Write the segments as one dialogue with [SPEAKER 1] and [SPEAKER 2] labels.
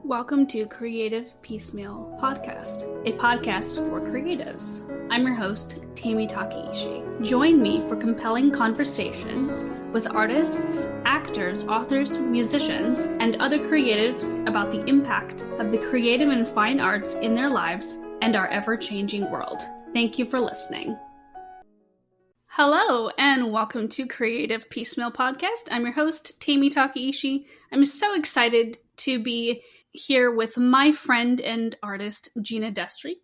[SPEAKER 1] Welcome to Creative Peacemeal Podcast, a podcast for creatives. I'm your host, Tammy Takeishi. Join me for compelling conversations with artists, actors, authors, musicians, and other creatives about the impact of the creative and fine arts in their lives and our ever-changing world. Thank you for listening. Hello, and welcome to Creative Peacemeal Podcast. I'm your host, Tammy Takeishi. I'm so excited to be here with my friend and artist, Gena Destri.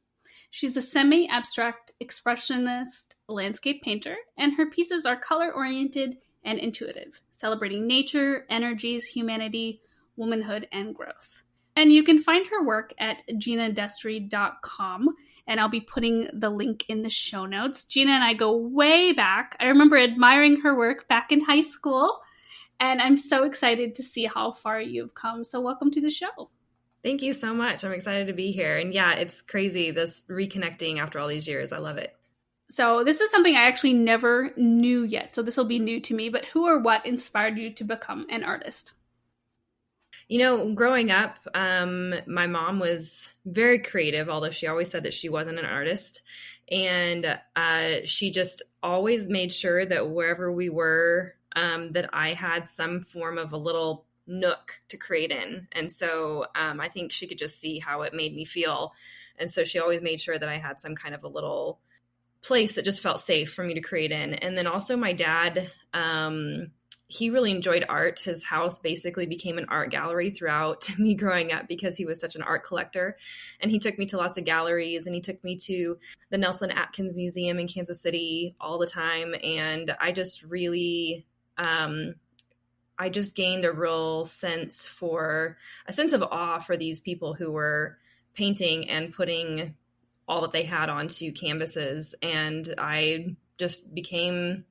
[SPEAKER 1] She's a semi-abstract expressionist landscape painter, and her pieces are color-oriented and intuitive, celebrating nature, energies, humanity, womanhood, and growth. And you can find her work at genadestri.com, and I'll be putting the link in the show notes. Gena and I go way back. I remember admiring her work back in high school, and I'm so excited to see how far you've come. So welcome to the show.
[SPEAKER 2] Thank you so much. I'm excited to be here. And yeah, it's crazy, this reconnecting after all these years. I love it.
[SPEAKER 1] So this is something I actually never knew yet. So this will be new to me. But who or what inspired you to become an artist?
[SPEAKER 2] You know, growing up, my mom was very creative, although she always said that she wasn't an artist. And she just always made sure that wherever we were, that I had some form of a little nook to create in. And so I think she could just see how it made me feel. And so she always made sure that I had some kind of a little place that just felt safe for me to create in. And then also my dad, he really enjoyed art. His house basically became an art gallery throughout me growing up because he was such an art collector. And he took me to lots of galleries, and he took me to the Nelson Atkins Museum in Kansas City all the time. And I just really, I just gained a real sense of awe for these people who were painting and putting all that they had onto canvases. And I just became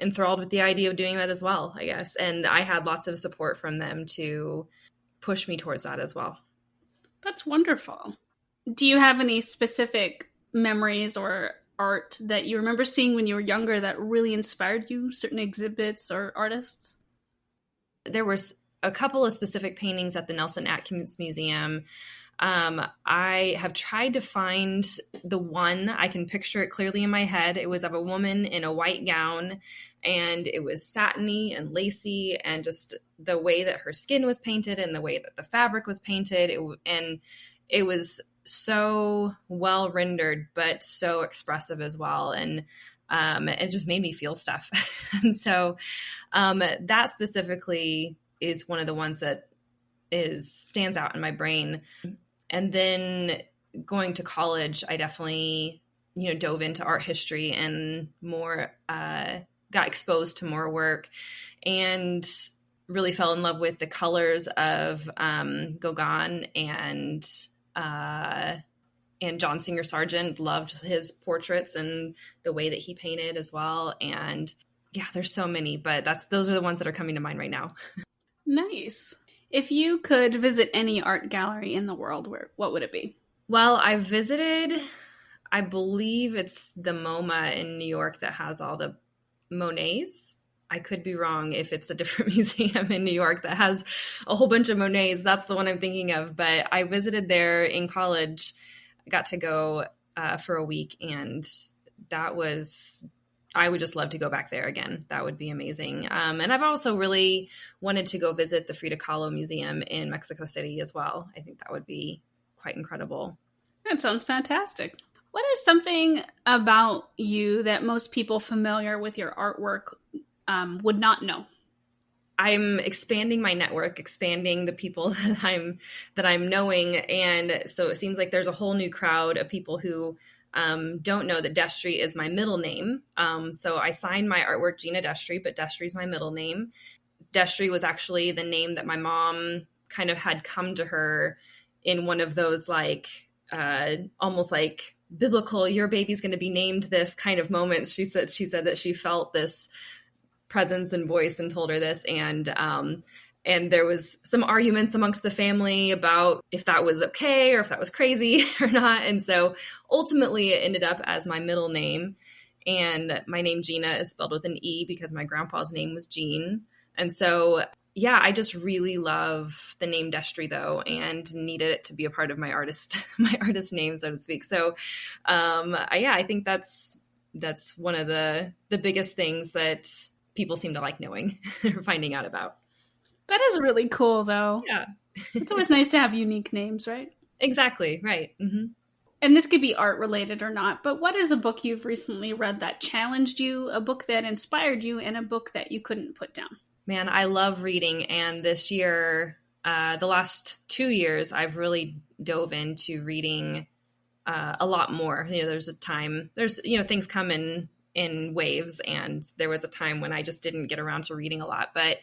[SPEAKER 2] enthralled with the idea of doing that as well, I guess. And I had lots of support from them to push me towards that as well.
[SPEAKER 1] That's wonderful. Do you have any specific memories or art that you remember seeing when you were younger that really inspired you, certain exhibits or artists?
[SPEAKER 2] There was a couple of specific paintings at the Nelson Atkins Museum. I have tried to find the one. I can picture it clearly in my head. It was of a woman in a white gown, and it was satiny and lacy, and just the way that her skin was painted and the way that the fabric was painted. It was so well rendered, but so expressive as well. And it just made me feel stuff. And so that specifically is one of the ones that stands out in my brain. And then going to college, I definitely, dove into art history and more, got exposed to more work, and really fell in love with the colors of Gauguin and John Singer Sargent. Loved his portraits and the way that he painted as well. And yeah, there's so many, but those are the ones that are coming to mind right now.
[SPEAKER 1] Nice. If you could visit any art gallery in the world, what would it be?
[SPEAKER 2] Well, I visited, I believe it's the MoMA in New York that has all the Monets. I could be wrong if it's a different museum in New York that has a whole bunch of Monets. That's the one I'm thinking of. But I visited there in college. I got to go for a week, and I would just love to go back there again. That would be amazing. And I've also really wanted to go visit the Frida Kahlo Museum in Mexico City as well. I think that would be quite incredible.
[SPEAKER 1] That sounds fantastic. What is something about you that most people familiar with your artwork would not know?
[SPEAKER 2] I'm expanding my network, expanding the people that I'm knowing. And so it seems like there's a whole new crowd of people who don't know that Destri is my middle name. So I signed my artwork Gena Destri, but Destri is my middle name. Destri was actually the name that my mom kind of had come to her in one of those almost like biblical, your baby's going to be named this kind of moments. She said that she felt this presence and voice and told her this. And there was some arguments amongst the family about if that was okay or if that was crazy or not. And so ultimately it ended up as my middle name. And my name Gena is spelled with an E because my grandpa's name was Gene. And so yeah, I just really love the name Destri though, and needed it to be a part of my artist name, so to speak. So, I think that's one of the biggest things that people seem to like knowing or finding out about.
[SPEAKER 1] That is really cool, though.
[SPEAKER 2] Yeah,
[SPEAKER 1] it's always nice to have unique names, right?
[SPEAKER 2] Exactly, right. Mm-hmm.
[SPEAKER 1] And this could be art related or not, but what is a book you've recently read that challenged you, a book that inspired you, and a book that you couldn't put down?
[SPEAKER 2] Man, I love reading. And this year, the last 2 years, I've really dove into reading a lot more. There's things come in waves. And there was a time when I just didn't get around to reading a lot. But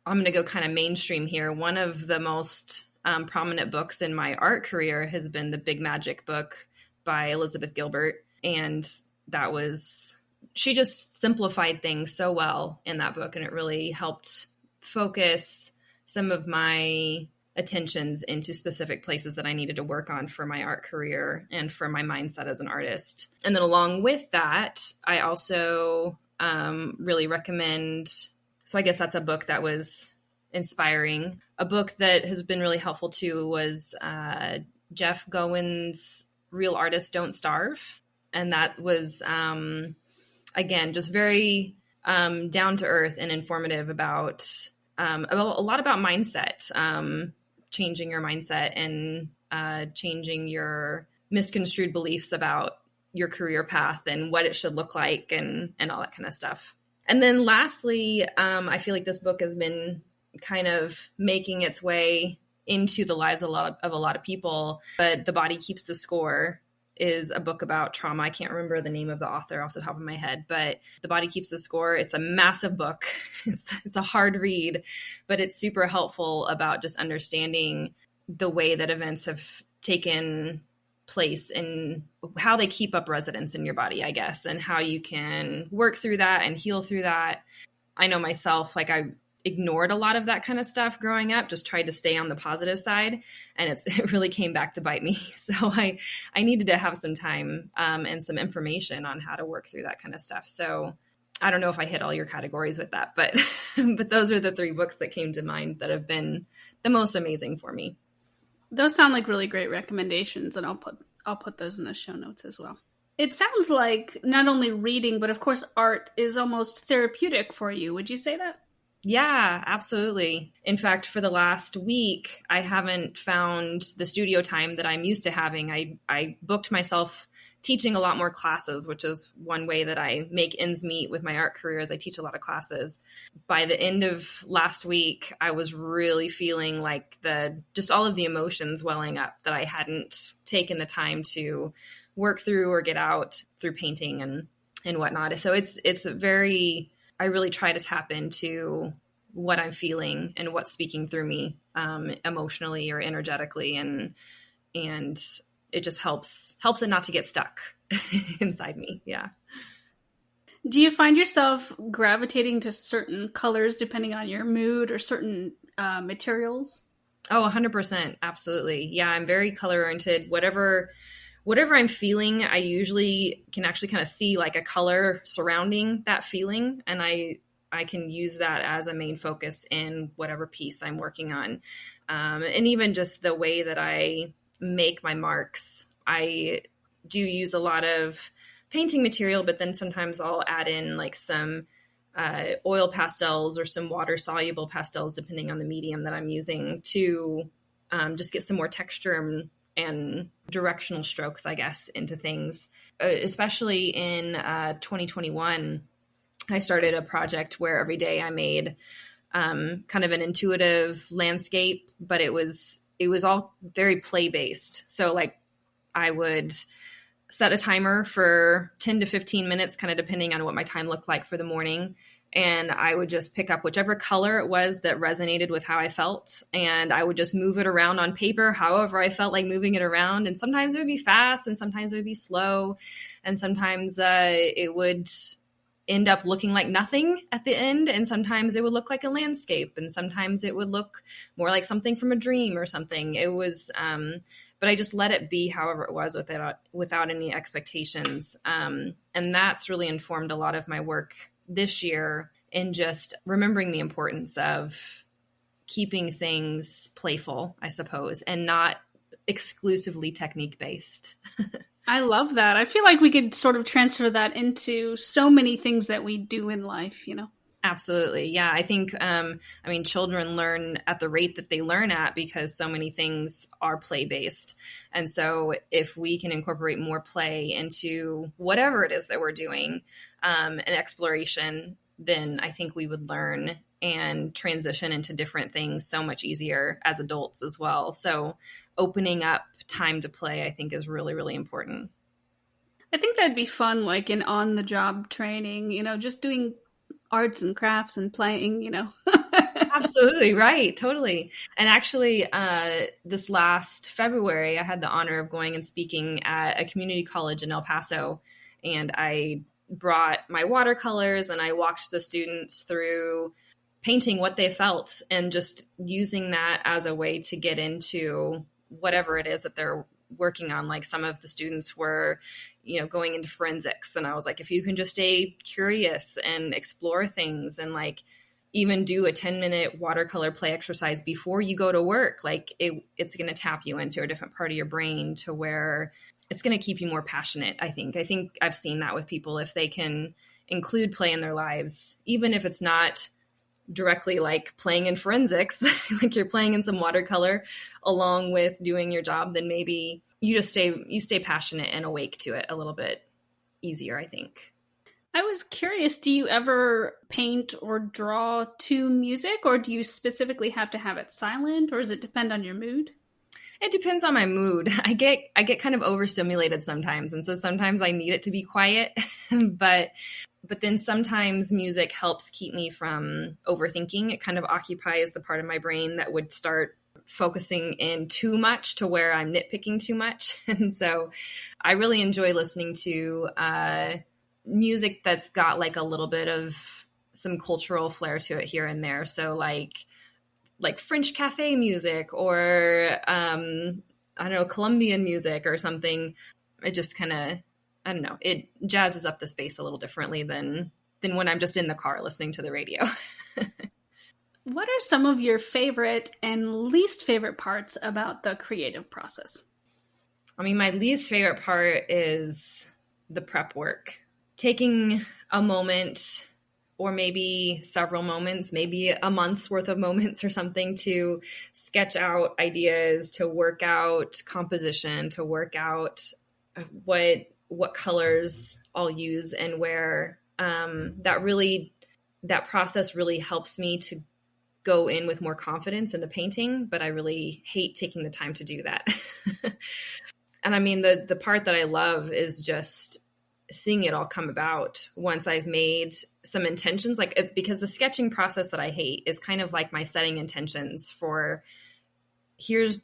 [SPEAKER 2] I'm going to go kind of mainstream here. One of the most prominent books in my art career has been the Big Magic book by Elizabeth Gilbert. And she just simplified things so well in that book. And it really helped focus some of my attentions into specific places that I needed to work on for my art career and for my mindset as an artist. And then along with that, I also really recommend, so I guess that's a book that was inspiring. A book that has been really helpful too was Jeff Gowen's Real Artists Don't Starve. And that was, again, just very down to earth and informative about a lot about mindset, changing your mindset and changing your misconstrued beliefs about your career path and what it should look like and all that kind of stuff. And then lastly, I feel like this book has been kind of making its way into the lives of a lot of people, but The Body Keeps the Score is a book about trauma. I can't remember the name of the author off the top of my head, but The Body Keeps the Score. It's a massive book. It's a hard read, but it's super helpful about just understanding the way that events have taken place and how they keep up residence in your body, I guess, and how you can work through that and heal through that. I know myself, like I ignored a lot of that kind of stuff growing up, just tried to stay on the positive side. And it really came back to bite me. So I needed to have some time and some information on how to work through that kind of stuff. So I don't know if I hit all your categories with that, but those are the 3 books that came to mind that have been the most amazing for me.
[SPEAKER 1] Those sound like really great recommendations, and I'll put those in the show notes as well. It sounds like not only reading, but of course art is almost therapeutic for you. Would you say that?
[SPEAKER 2] Yeah, absolutely. In fact, for the last week, I haven't found the studio time that I'm used to having. I booked myself teaching a lot more classes, which is one way that I make ends meet with my art career, as I teach a lot of classes. By the end of last week, I was really feeling like just all of the emotions welling up that I hadn't taken the time to work through or get out through painting and whatnot. So it's very, I really try to tap into what I'm feeling and what's speaking through me emotionally or energetically. And it just helps it not to get stuck inside me. Yeah.
[SPEAKER 1] Do you find yourself gravitating to certain colors depending on your mood or certain materials?
[SPEAKER 2] Oh, 100%. Absolutely. Yeah. I'm very color oriented. Whatever I'm feeling, I usually can actually kind of see like a color surrounding that feeling. And I can use that as a main focus in whatever piece I'm working on. And even just the way that I make my marks. I do use a lot of painting material, but then sometimes I'll add in like some oil pastels or some water soluble pastels, depending on the medium that I'm using, to just get some more texture and directional strokes, I guess, into things. Especially in 2021, I started a project where every day I made kind of an intuitive landscape, but it was all very play-based. So like I would set a timer for 10 to 15 minutes, kind of depending on what my time looked like for the morning. And I would just pick up whichever color it was that resonated with how I felt. And I would just move it around on paper, however I felt like moving it around. And sometimes it would be fast and sometimes it would be slow. And sometimes it would end up looking like nothing at the end. And sometimes it would look like a landscape. And sometimes it would look more like something from a dream or something. It was, but I just let it be however it was without any expectations. And that's really informed a lot of my work this year in just remembering the importance of keeping things playful, I suppose, and not exclusively technique based.
[SPEAKER 1] I love that. I feel like we could sort of transfer that into so many things that we do in life, you know?
[SPEAKER 2] Absolutely. Yeah. I think, children learn at the rate that they learn at because so many things are play based. And so if we can incorporate more play into whatever it is that we're doing, and exploration, then I think we would learn and transition into different things so much easier as adults as well. So opening up time to play, I think, is really, really important.
[SPEAKER 1] I think that'd be fun, like in on-the-job training, you know, just doing arts and crafts and playing, you know.
[SPEAKER 2] Absolutely. Right. Totally. And actually, this last February, I had the honor of going and speaking at a community college in El Paso. And I brought my watercolors and I walked the students through painting what they felt and just using that as a way to get into whatever it is that they're working on. Like some of the students were, going into forensics. And I was like, if you can just stay curious and explore things and like even do a 10-minute watercolor play exercise before you go to work, like it's going to tap you into a different part of your brain to where it's going to keep you more passionate. I think I've seen that with people. If they can include play in their lives, even if it's not directly like playing in forensics, like you're playing in some watercolor along with doing your job, then maybe you stay passionate and awake to it a little bit easier, I think.
[SPEAKER 1] I was curious, do you ever paint or draw to music, or do you specifically have to have it silent, or does it depend on your mood?
[SPEAKER 2] It depends on my mood. I get kind of overstimulated sometimes, and so sometimes I need it to be quiet, but then sometimes music helps keep me from overthinking. It kind of occupies the part of my brain that would start focusing in too much to where I'm nitpicking too much. And so I really enjoy listening to music that's got like a little bit of some cultural flair to it here and there. So like French cafe music or, I don't know, Colombian music or something. It just kind of, I don't know, it jazzes up the space a little differently than when I'm just in the car listening to the radio.
[SPEAKER 1] What are some of your favorite and least favorite parts about the creative process?
[SPEAKER 2] I mean, my least favorite part is the prep work. Taking a moment or maybe several moments, maybe a month's worth of moments or something to sketch out ideas, to work out composition, to work out what colors I'll use and where. That process really helps me to go in with more confidence in the painting, but I really hate taking the time to do that. And I mean, the part that I love is just seeing it all come about once I've made some intentions, because the sketching process that I hate is kind of like my setting intentions for here's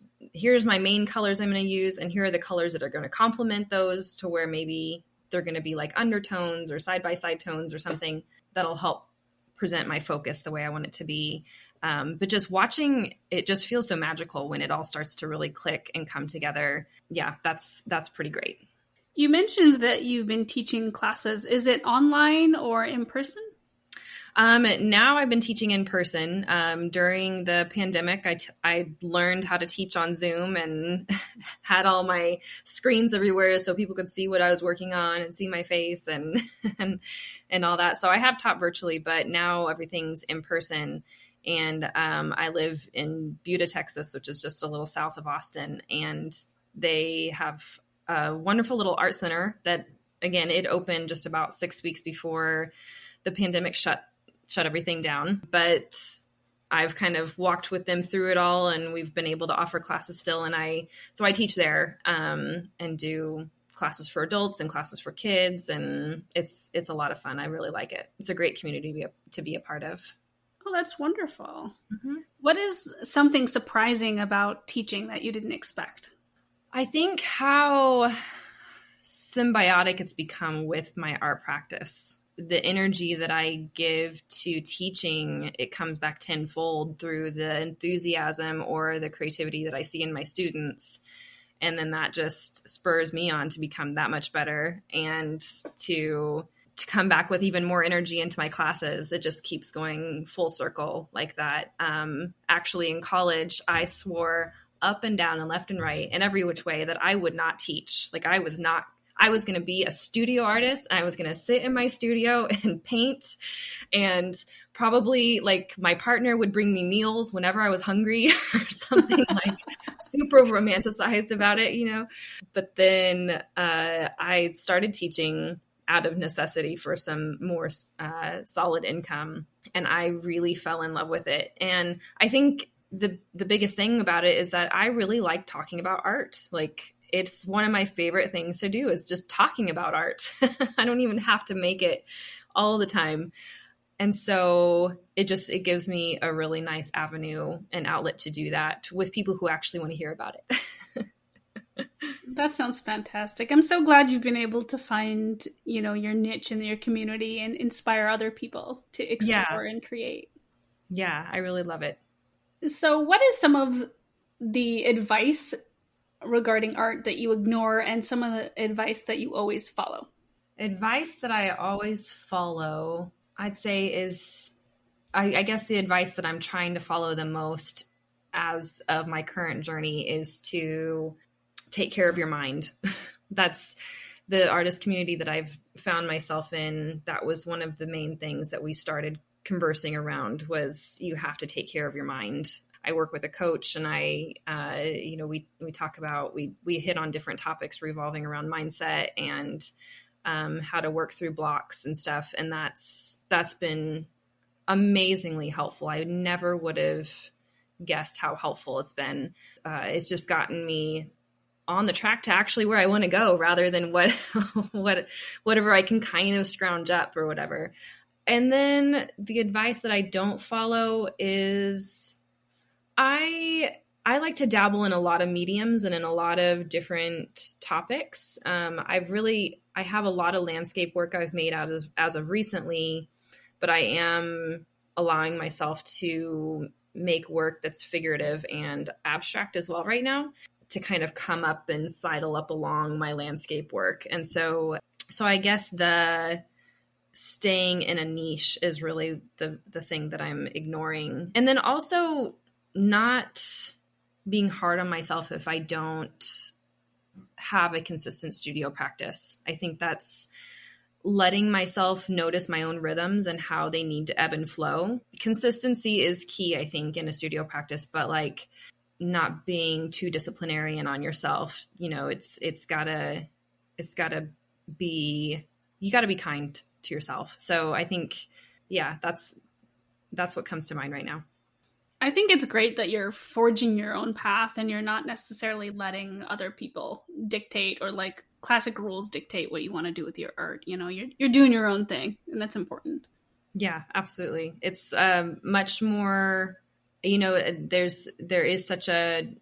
[SPEAKER 2] my main colors I'm going to use, and here are the colors that are going to complement those to where maybe they're going to be like undertones or side-by-side tones or something that'll help present my focus the way I want it to be. But just watching it just feels so magical when it all starts to really click and come together. Yeah, that's pretty great.
[SPEAKER 1] You mentioned that you've been teaching classes. Is it online or in person?
[SPEAKER 2] Now I've been teaching in person. During the pandemic, I learned how to teach on Zoom and had all my screens everywhere so people could see what I was working on and see my face and all that. So I have taught virtually, but now everything's in person. And I live in Buda, Texas, which is just a little south of Austin. And they have a wonderful little art center that, again, it opened just about 6 weeks before the pandemic shut everything down. But I've kind of walked with them through it all, and we've been able to offer classes still. And I teach there and do classes for adults and classes for kids. And it's a lot of fun. I really like it. It's a great community to be a part of.
[SPEAKER 1] Oh, that's wonderful.
[SPEAKER 2] Mm-hmm.
[SPEAKER 1] What is something surprising about teaching that you didn't expect?
[SPEAKER 2] I think how symbiotic it's become with my art practice. The energy that I give to teaching, it comes back tenfold through the enthusiasm or the creativity that I see in my students. And then that just spurs me on to become that much better and to to come back with even more energy into my classes. It just keeps going full circle like that. Actually, in college, I swore up and down and left and right and every which way that I would not teach. Like I was going to be a studio artist. And I was going to sit in my studio and paint, and probably like my partner would bring me meals whenever I was hungry or something like super romanticized about it, you know? But then I started teaching out of necessity for some more solid income. And I really fell in love with it. And I think the biggest thing about it is that I really like talking about art. Like it's one of my favorite things to do is just talking about art. I don't even have to make it all the time. And so it gives me a really nice avenue and outlet to do that with people who actually want to hear about it.
[SPEAKER 1] That sounds fantastic. I'm so glad you've been able to find, your niche in your community and inspire other people to explore and create.
[SPEAKER 2] Yeah, I really love it.
[SPEAKER 1] So what is some of the advice regarding art that you ignore and some of the advice that you always follow?
[SPEAKER 2] Advice that I always follow, I'd say is, I guess the advice that I'm trying to follow the most as of my current journey is to take care of your mind. That's the artist community that I've found myself in. That was one of the main things that we started conversing around was you have to take care of your mind. I work with a coach and we talk about, we hit on different topics revolving around mindset and how to work through blocks and stuff. And that's been amazingly helpful. I never would have guessed how helpful it's been. It's just gotten me on the track to actually where I want to go rather than whatever I can kind of scrounge up or whatever. And then the advice that I don't follow is I like to dabble in a lot of mediums and in a lot of different topics. I have a lot of landscape work I've made as of recently, but I am allowing myself to make work that's figurative and abstract as well right now to kind of come up and sidle up along my landscape work. And so I guess the staying in a niche is really the thing that I'm ignoring. And then also not being hard on myself if I don't have a consistent studio practice. I think that's letting myself notice my own rhythms and how they need to ebb and flow. Consistency is key, I think, in a studio practice, but like not being too disciplinarian on yourself. It's gotta be, you gotta be kind to yourself. So I think, that's what comes to mind right now.
[SPEAKER 1] I think it's great that you're forging your own path and you're not necessarily letting other people dictate or like classic rules dictate what you want to do with your art. You're doing your own thing, and that's important.
[SPEAKER 2] Yeah, absolutely. It's much more, there is such a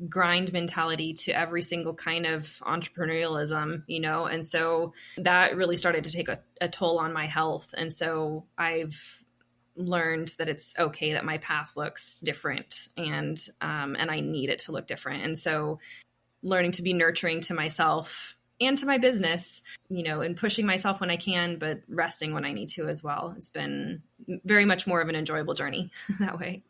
[SPEAKER 2] grind mentality to every single kind of entrepreneurialism, and so that really started to take a toll on my health. And so I've learned that it's okay that my path looks different and I need it to look different. And so learning to be nurturing to myself and to my business, and pushing myself when I can, but resting when I need to as well. It's been very much more of an enjoyable journey that way.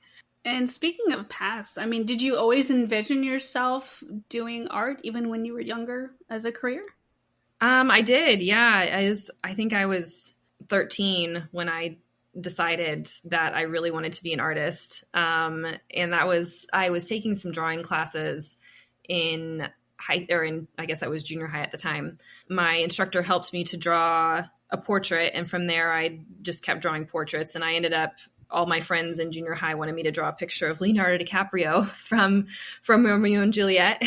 [SPEAKER 1] And speaking of paths, did you always envision yourself doing art even when you were younger as a career?
[SPEAKER 2] I did. Yeah. I think I was 13 when I decided that I really wanted to be an artist. And I was taking some drawing classes in I guess I was junior high at the time. My instructor helped me to draw a portrait. And from there, I just kept drawing portraits. And I ended up, all my friends in junior high wanted me to draw a picture of Leonardo DiCaprio from Romeo and Juliet.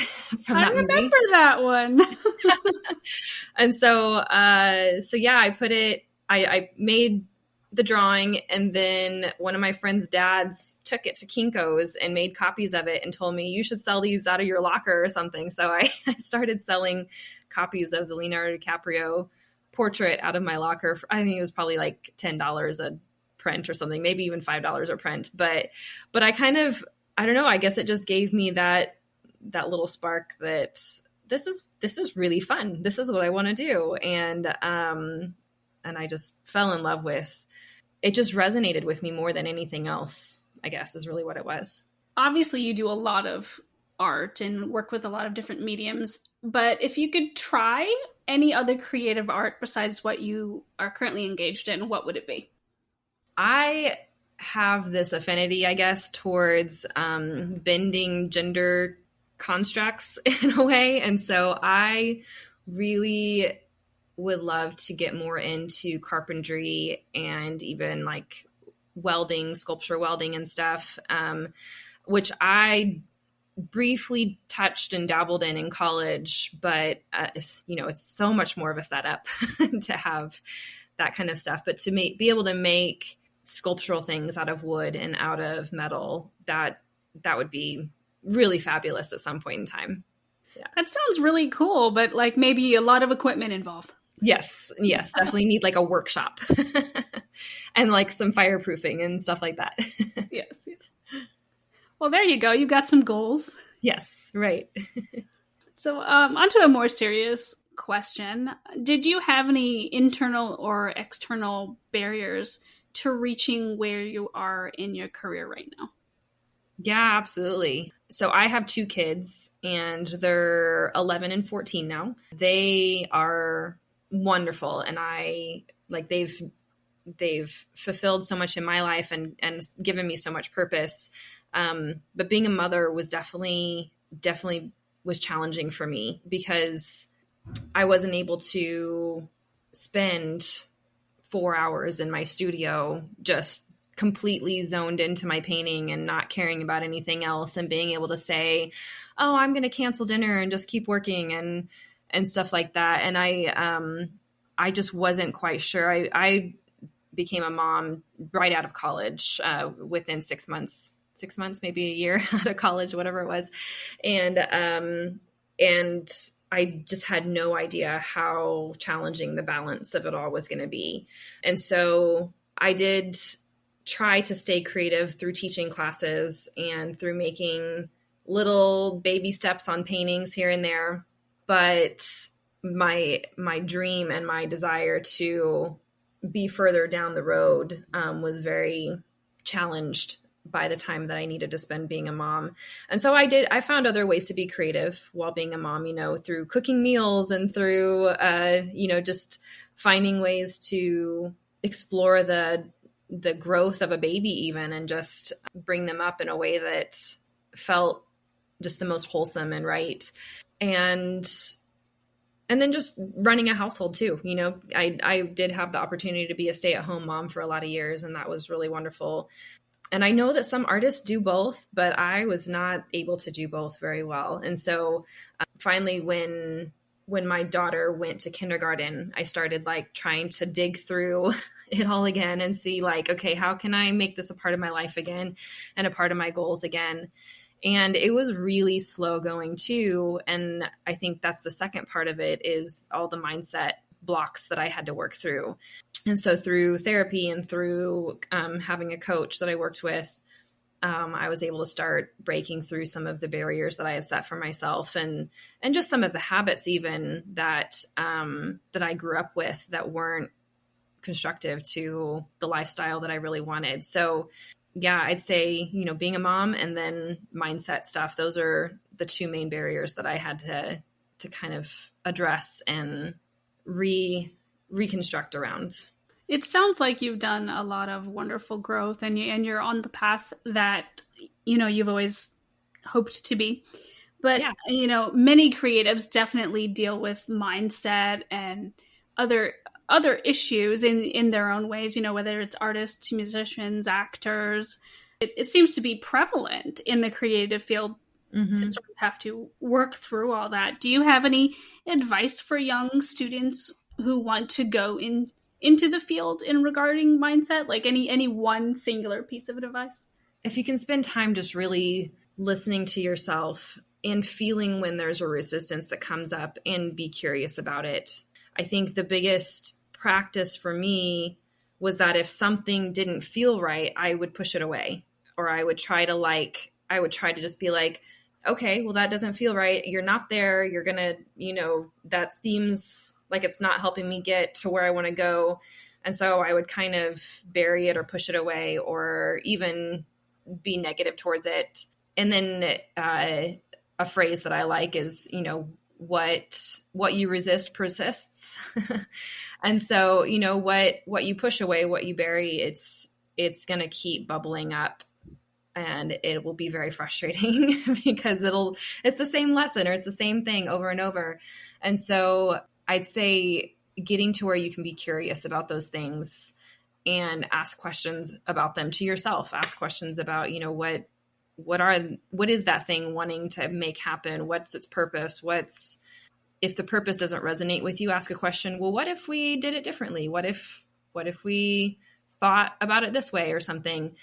[SPEAKER 1] I remember that one.
[SPEAKER 2] And so I made the drawing, and then one of my friend's dads took it to Kinko's and made copies of it and told me, you should sell these out of your locker or something. So I started selling copies of the Leonardo DiCaprio portrait out of my locker. I think it was probably like $10 a print or something, maybe even $5 a print. But I kind of, I don't know, I guess it just gave me that little spark that this is really fun. This is what I want to do. And I just fell in love with it. Just resonated with me more than anything else, I guess, is really what it was.
[SPEAKER 1] Obviously, you do a lot of art and work with a lot of different mediums, but if you could try any other creative art besides what you are currently engaged in, what would it be?
[SPEAKER 2] I have this affinity, I guess, towards bending gender constructs in a way. And so I really would love to get more into carpentry and even like welding, sculpture welding and stuff, which I briefly touched and dabbled in college, but it's so much more of a setup to have that kind of stuff. But to be able to make sculptural things out of wood and out of metal, that would be really fabulous at some point in time.
[SPEAKER 1] Yeah. That sounds really cool, but like maybe a lot of equipment involved.
[SPEAKER 2] Yes, definitely need like a workshop and like some fireproofing and stuff like that.
[SPEAKER 1] Yes. Well, there you go. You got some goals.
[SPEAKER 2] Yes, right.
[SPEAKER 1] So onto a more serious question. Did you have any internal or external barriers to reaching where you are in your career right now?
[SPEAKER 2] Yeah, absolutely. So I have 2 kids and they're 11 and 14 now. They are wonderful. And they've fulfilled so much in my life and given me so much purpose. But being a mother was definitely was challenging for me because I wasn't able to spend 4 hours in my studio just completely zoned into my painting and not caring about anything else and being able to say, oh, I'm going to cancel dinner and just keep working and stuff like that. And I just wasn't quite sure. I became a mom right out of college, within 6 months, maybe a year out of college, whatever it was. And I just had no idea how challenging the balance of it all was going to be. And so I did try to stay creative through teaching classes and through making little baby steps on paintings here and there. But my dream and my desire to be further down the road was very challenged by the time that I needed to spend being a mom. And so I found other ways to be creative while being a mom, through cooking meals and through, just finding ways to explore the growth of a baby even, and just bring them up in a way that felt just the most wholesome and right. And then just running a household too. I did have the opportunity to be a stay-at-home mom for a lot of years, and that was really wonderful. And I know that some artists do both, but I was not able to do both very well. And so finally, when my daughter went to kindergarten, I started like trying to dig through it all again and see like, okay, how can I make this a part of my life again and a part of my goals again? And it was really slow going too. And I think that's the second part of it, is all the mindset blocks that I had to work through. And so through therapy and through having a coach that I worked with, I was able to start breaking through some of the barriers that I had set for myself, and just some of the habits even that I grew up with that weren't constructive to the lifestyle that I really wanted. So yeah, I'd say, being a mom and then mindset stuff, those are the 2 main barriers that I had to kind of address and reconstruct around.
[SPEAKER 1] It sounds like you've done a lot of wonderful growth, and you're on the path that, you've always hoped to be. But, yeah. Many creatives definitely deal with mindset and other issues in their own ways, whether it's artists, musicians, actors. It seems to be prevalent in the creative field to sort of have to work through all that. Do you have any advice for young students who want to go into the field in regarding mindset? Like any one singular piece of advice?
[SPEAKER 2] If you can spend time just really listening to yourself and feeling when there's a resistance that comes up and be curious about it. I think the biggest practice for me was that if something didn't feel right, I would push it away, or I would try to just be like, okay, well, that doesn't feel right. You're not there. You're going to, that seems like it's not helping me get to where I want to go. And so I would kind of bury it or push it away or even be negative towards it. And then a phrase that I like is, you know, what you resist persists. And so, you know, what you push away, what you bury, it's going to keep bubbling up, and it will be very frustrating because it's the same lesson or it's the same thing over and over. And so I'd say getting to where you can be curious about those things and ask questions about them to yourself, ask questions about, you know, what is that thing wanting to make happen? What's its purpose? If the purpose doesn't resonate with you, ask a question. Well, what if we did it differently? What if we thought about it this way or something?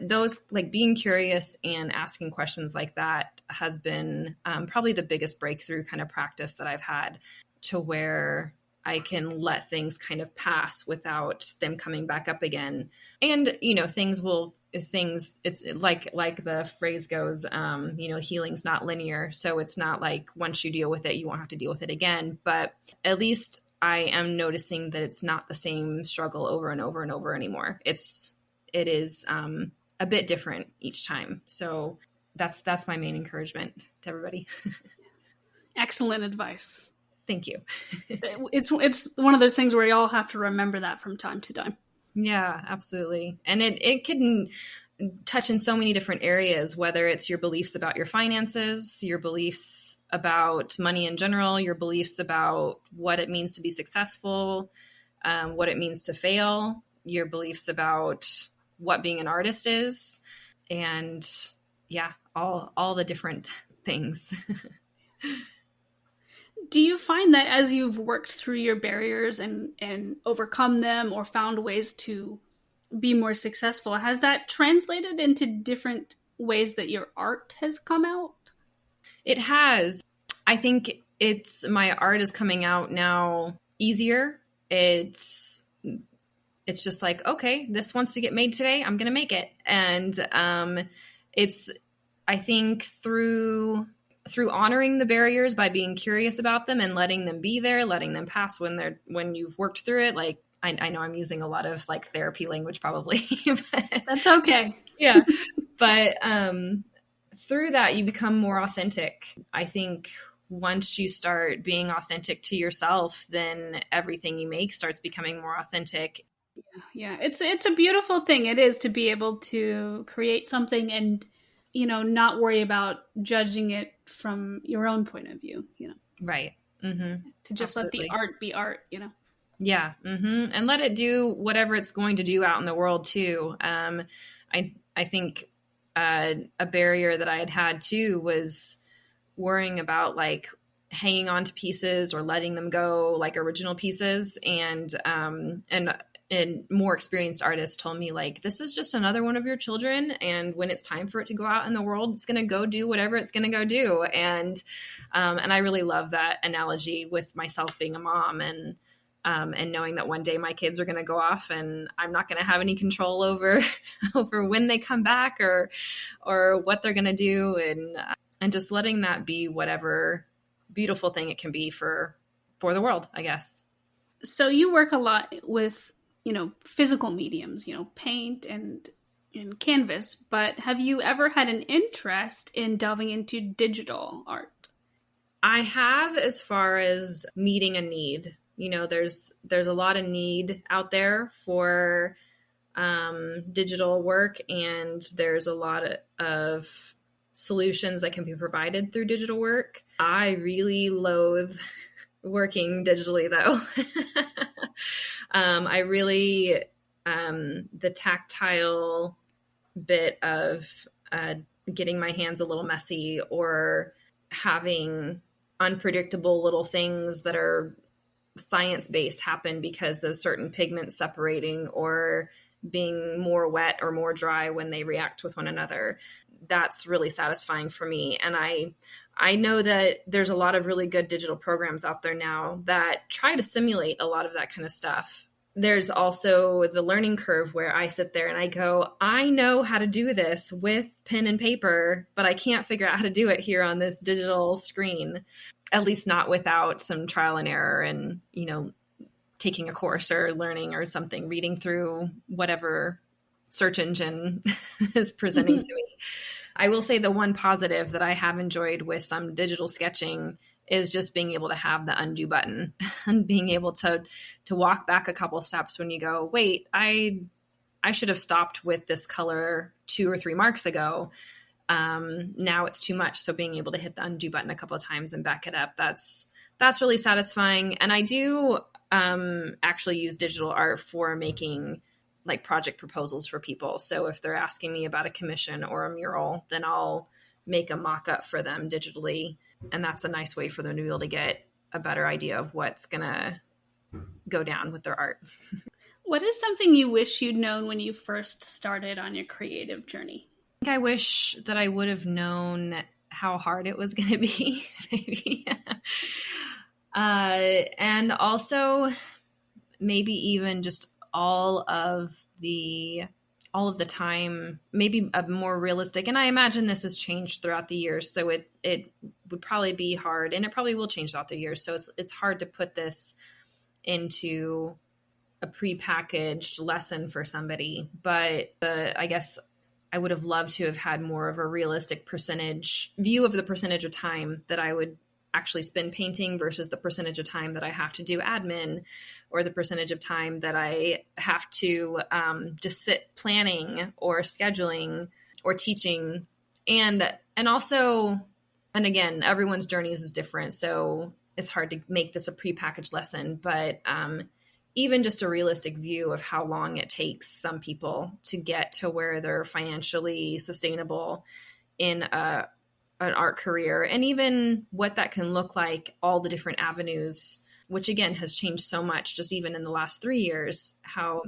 [SPEAKER 2] Those, like, being curious and asking questions like that has been probably the biggest breakthrough kind of practice that I've had, to where I can let things kind of pass without them coming back up again. And, you know, it's like the phrase goes, you know, healing's not linear. So it's not like once you deal with it, you won't have to deal with it again. But at least I am noticing that it's not the same struggle over and over and over anymore. It is a bit different each time. So that's my main encouragement to everybody.
[SPEAKER 1] Excellent advice.
[SPEAKER 2] Thank you.
[SPEAKER 1] It's one of those things where you all have to remember that from time to time.
[SPEAKER 2] Yeah, absolutely. And it can touch in so many different areas, whether it's your beliefs about your finances, your beliefs about money in general, your beliefs about what it means to be successful, what it means to fail, your beliefs about what being an artist is, and yeah, all the different things.
[SPEAKER 1] Do you find that as you've worked through your barriers and overcome them or found ways to be more successful, has that translated into different ways that your art has come out?
[SPEAKER 2] It has. I think my art is coming out now easier. It's just like, okay, this wants to get made today, I'm going to make it. And I think through honoring the barriers by being curious about them and letting them be there, letting them pass when you've worked through it. Like, I know I'm using a lot of like therapy language probably. But,
[SPEAKER 1] that's okay.
[SPEAKER 2] Yeah. But through that, you become more authentic. I think once you start being authentic to yourself, then everything you make starts becoming more authentic.
[SPEAKER 1] Yeah. It's a beautiful thing. It is, to be able to create something and, you know, not worry about judging it from your own point of view, you know. Right. Mm-hmm. To just Absolutely. Let the art be art, you know.
[SPEAKER 2] Yeah. Mm-hmm. And let it do whatever it's going to do out in the world too. I think a barrier that I had too was worrying about like hanging on to pieces or letting them go, like original pieces. And more experienced artists told me, like, this is just another one of your children. And when it's time for it to go out in the world, it's going to go do whatever it's going to go do. And I really love that analogy with myself being a mom and knowing that one day my kids are going to go off and I'm not going to have any control over when they come back or what they're going to do. And just letting that be whatever beautiful thing it can be for the world, I guess.
[SPEAKER 1] So you work a lot with, you know, physical mediums, you know, paint and canvas, but have you ever had an interest in delving into digital art?
[SPEAKER 2] I have, as far as meeting a need. You know, there's a lot of need out there for digital work, and there's a lot of solutions that can be provided through digital work. I really loathe working digitally, though. I really, the tactile bit of getting my hands a little messy or having unpredictable little things that are science-based happen because of certain pigments separating or being more wet or more dry when they react with one another. That's really satisfying for me. And I know that there's a lot of really good digital programs out there now that try to simulate a lot of that kind of stuff. There's also the learning curve where I sit there and I go, I know how to do this with pen and paper, but I can't figure out how to do it here on this digital screen. at least not without some trial and error and, taking a course or learning or something, reading through whatever search engine is presenting to me. I will say the one positive that I have enjoyed with some digital sketching is just being able to have the undo button and being able to walk back a couple steps when you go, wait, I should have stopped with this color 2 or 3 marks ago. Now it's too much. So being able to hit the undo button a couple of times and back it up, that's really satisfying. And I do actually use digital art for making like project proposals for people. So if they're asking me about a commission or a mural, then I'll make a mock-up for them digitally. And that's a nice way for them to be able to get a better idea of what's going to go down with their art.
[SPEAKER 1] What is something you wish you'd known when you first started on your creative journey?
[SPEAKER 2] I think I wish that I would have known how hard it was going to be, maybe. And also maybe even just all of the time, maybe a more realistic, and I imagine this has changed throughout the years. So it would probably be hard, and it probably will change throughout the years. So it's hard to put this into a prepackaged lesson for somebody, but I guess I would have loved to have had more of a realistic view of the percentage of time that I would actually spend painting versus the percentage of time that I have to do admin, or the percentage of time that I have to just sit planning or scheduling or teaching. And also, and again, everyone's journeys is different. So it's hard to make this a prepackaged lesson, but even just a realistic view of how long it takes some people to get to where they're financially sustainable in an art career, and even what that can look like, all the different avenues, which again has changed so much just even in the last 3 years, how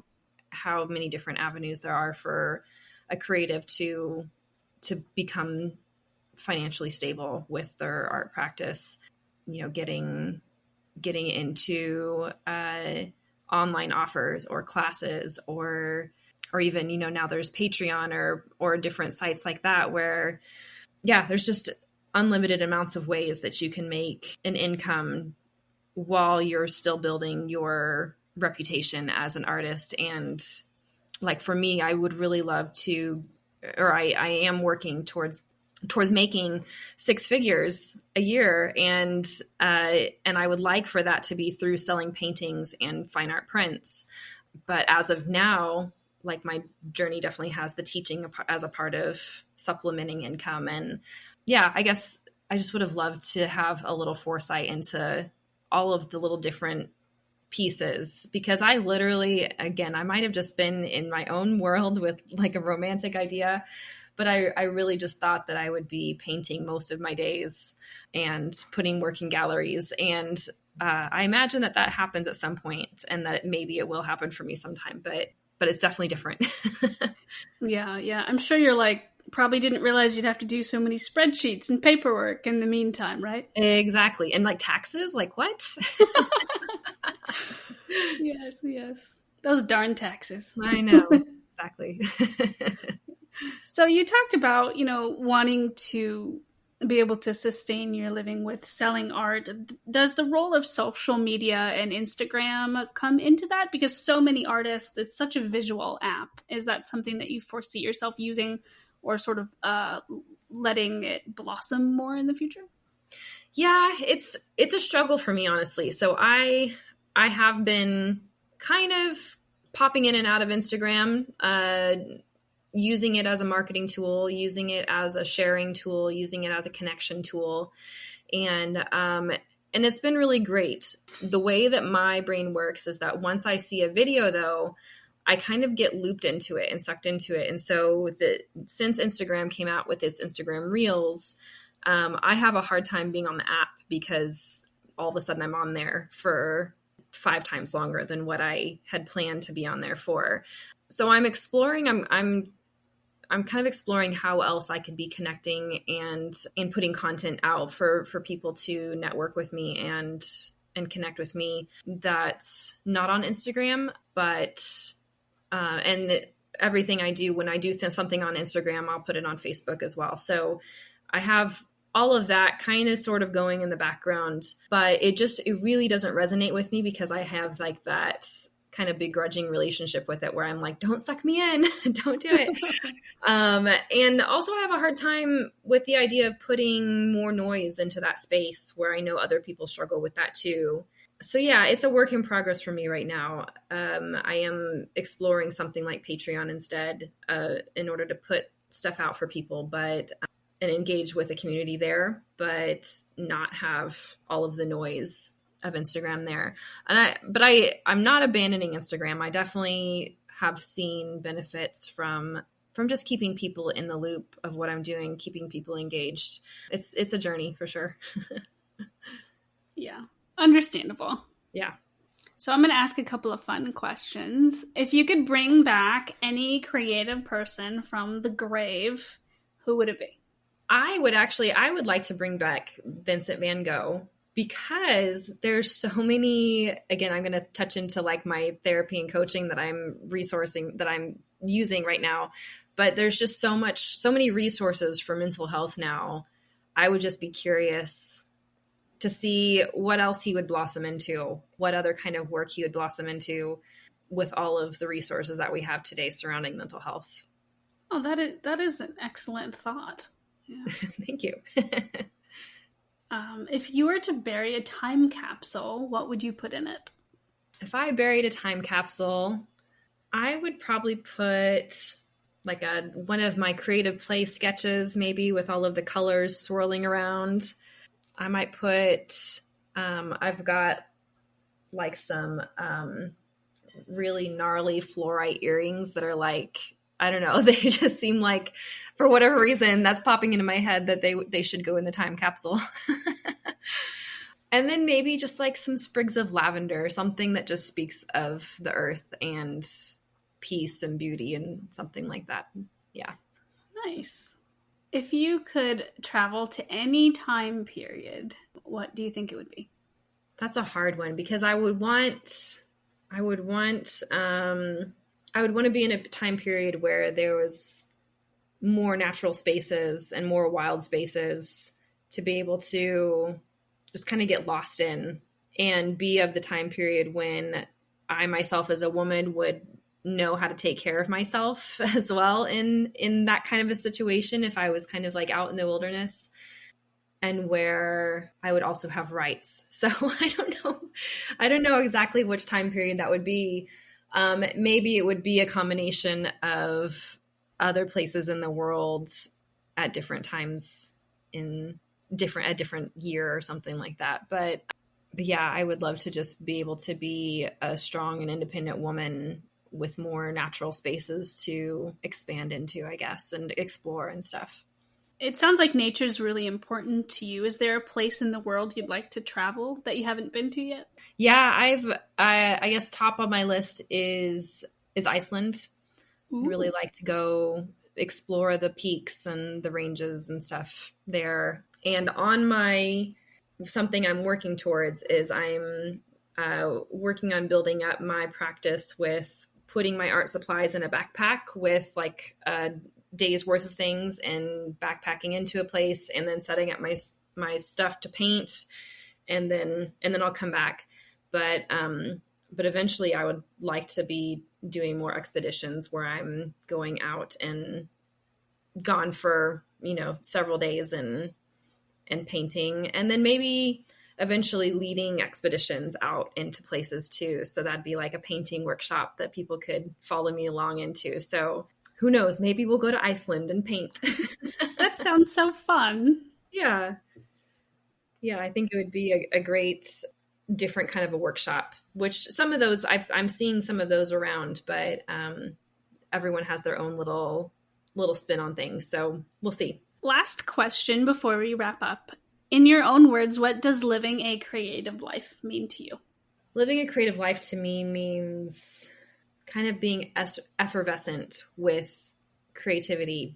[SPEAKER 2] many different avenues there are for a creative to become financially stable with their art practice, getting into online offers or classes, or even, now there's Patreon or different sites like that where, there's just unlimited amounts of ways that you can make an income while you're still building your reputation as an artist. And like for me, I would really love to, or I am working towards making 6 figures a year. And I would like for that to be through selling paintings and fine art prints. But as of now, like my journey definitely has the teaching as a part of supplementing income. And I guess I just would have loved to have a little foresight into all of the little different pieces, because I literally, again, I might have just been in my own world with like a romantic idea, but I really just thought that I would be painting most of my days and putting work in galleries. And I imagine that happens at some point, and that maybe it will happen for me sometime, but it's definitely different.
[SPEAKER 1] Yeah. I'm sure you're like, probably didn't realize you'd have to do so many spreadsheets and paperwork in the meantime, right?
[SPEAKER 2] Exactly. And like taxes, like what?
[SPEAKER 1] Yes. Those darn taxes.
[SPEAKER 2] I know. Exactly.
[SPEAKER 1] So you talked about, wanting to be able to sustain your living with selling art. Does the role of social media and Instagram come into that? Because so many artists, it's such a visual app. Is that something that you foresee yourself using, or sort of letting it blossom more in the future?
[SPEAKER 2] Yeah, it's a struggle for me, honestly. So I have been kind of popping in and out of Instagram, using it as a marketing tool, using it as a sharing tool, using it as a connection tool. And it's been really great. The way that my brain works is that once I see a video, though, I kind of get looped into it and sucked into it. And so since Instagram came out with its Instagram Reels, I have a hard time being on the app, because all of a sudden I'm on there for 5 times longer than what I had planned to be on there for. So I'm exploring, I'm kind of exploring how else I could be connecting and putting content out for people to network with me and connect with me that's not on Instagram, but and everything I do, when I do something on Instagram, I'll put it on Facebook as well. So I have all of that kind of sort of going in the background, but it really doesn't resonate with me because I have like that kind of begrudging relationship with it where I'm like, don't suck me in, don't do it. And also I have a hard time with the idea of putting more noise into that space where I know other people struggle with that too. So yeah, it's a work in progress for me right now. I am exploring something like Patreon instead, in order to put stuff out for people, but and engage with the community there, but not have all of the noise of Instagram there. I'm not abandoning Instagram. I definitely have seen benefits from just keeping people in the loop of what I'm doing, keeping people engaged. It's a journey for sure.
[SPEAKER 1] Yeah. Understandable.
[SPEAKER 2] Yeah.
[SPEAKER 1] So I'm going to ask a couple of fun questions. If you could bring back any creative person from the grave, who would it be?
[SPEAKER 2] I would like to bring back Vincent van Gogh because there's so many, again, I'm going to touch into like my therapy and coaching that I'm using right now, but there's just so many resources for mental health now. I would just be curious to see what else he would blossom into, what other kind of work he would blossom into with all of the resources that we have today surrounding mental health.
[SPEAKER 1] Oh, that is an excellent thought. Yeah.
[SPEAKER 2] Thank you.
[SPEAKER 1] If you were to bury a time capsule, what would you put in it?
[SPEAKER 2] If I buried a time capsule, I would probably put like one of my creative play sketches, maybe with all of the colors swirling around. I might put, I've got like some really gnarly fluorite earrings that are like, I don't know, they just seem like, for whatever reason, that's popping into my head that they should go in the time capsule. And then maybe just like some sprigs of lavender, something that just speaks of the earth and peace and beauty and something like that. Yeah.
[SPEAKER 1] Nice. If you could travel to any time period, what do you think it would be?
[SPEAKER 2] That's a hard one because I would want to be in a time period where there was more natural spaces and more wild spaces to be able to just kind of get lost in and be of the time period when I myself as a woman would know how to take care of myself as well in that kind of a situation if I was kind of like out in the wilderness, and where I would also have rights. So I don't know exactly which time period that would be. Maybe it would be a combination of other places in the world at different times a different year or something like that. But yeah, I would love to just be able to be a strong and independent woman with more natural spaces to expand into, I guess, and explore and stuff.
[SPEAKER 1] It sounds like nature is really important to you. Is there a place in the world you'd like to travel that you haven't been to yet?
[SPEAKER 2] Yeah, I guess top on my list is Iceland. I'd really like to go explore the peaks and the ranges and stuff there. And something I'm working towards is I'm working on building up my practice with putting my art supplies in a backpack with like a day's worth of things and backpacking into a place and then setting up my stuff to paint and then I'll come back. But eventually I would like to be doing more expeditions where I'm going out and gone for, several days and painting, and then maybe eventually leading expeditions out into places too. So that'd be like a painting workshop that people could follow me along into. So who knows, maybe we'll go to Iceland and paint.
[SPEAKER 1] That sounds so fun.
[SPEAKER 2] Yeah. Yeah, I think it would be a great different kind of a workshop, which some of those I'm seeing some of those around, but everyone has their own little spin on things. So we'll see.
[SPEAKER 1] Last question before we wrap up. In your own words, what does living a creative life mean to you?
[SPEAKER 2] Living a creative life to me means kind of being effervescent with creativity,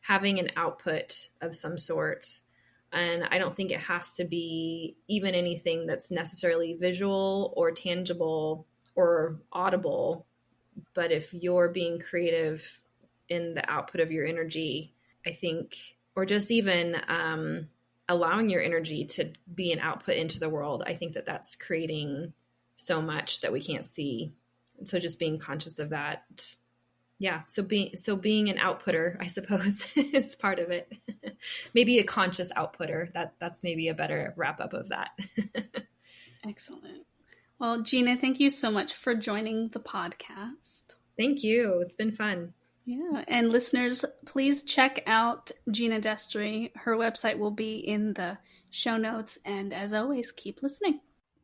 [SPEAKER 2] having an output of some sort. And I don't think it has to be even anything that's necessarily visual or tangible or audible. But if you're being creative in the output of your energy, I think or just even allowing your energy to be an output into the world. I think that that's creating so much that we can't see. So just being conscious of that. Yeah. So being an outputter, I suppose, is part of it. Maybe a conscious outputter. That's maybe a better wrap up of that.
[SPEAKER 1] Excellent. Well, Gena, thank you so much for joining the podcast.
[SPEAKER 2] Thank you. It's been fun.
[SPEAKER 1] Yeah. And listeners, please check out Gena Destri. Her website will be in the show notes. And as always, keep listening.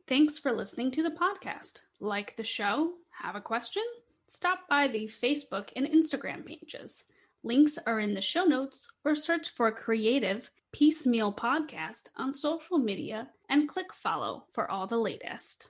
[SPEAKER 1] Thanks for listening to the podcast. Like the show? Have a question? Stop by the Facebook and Instagram pages. Links are in the show notes, or search for Creative Peacemeal Podcast on social media and click follow for all the latest.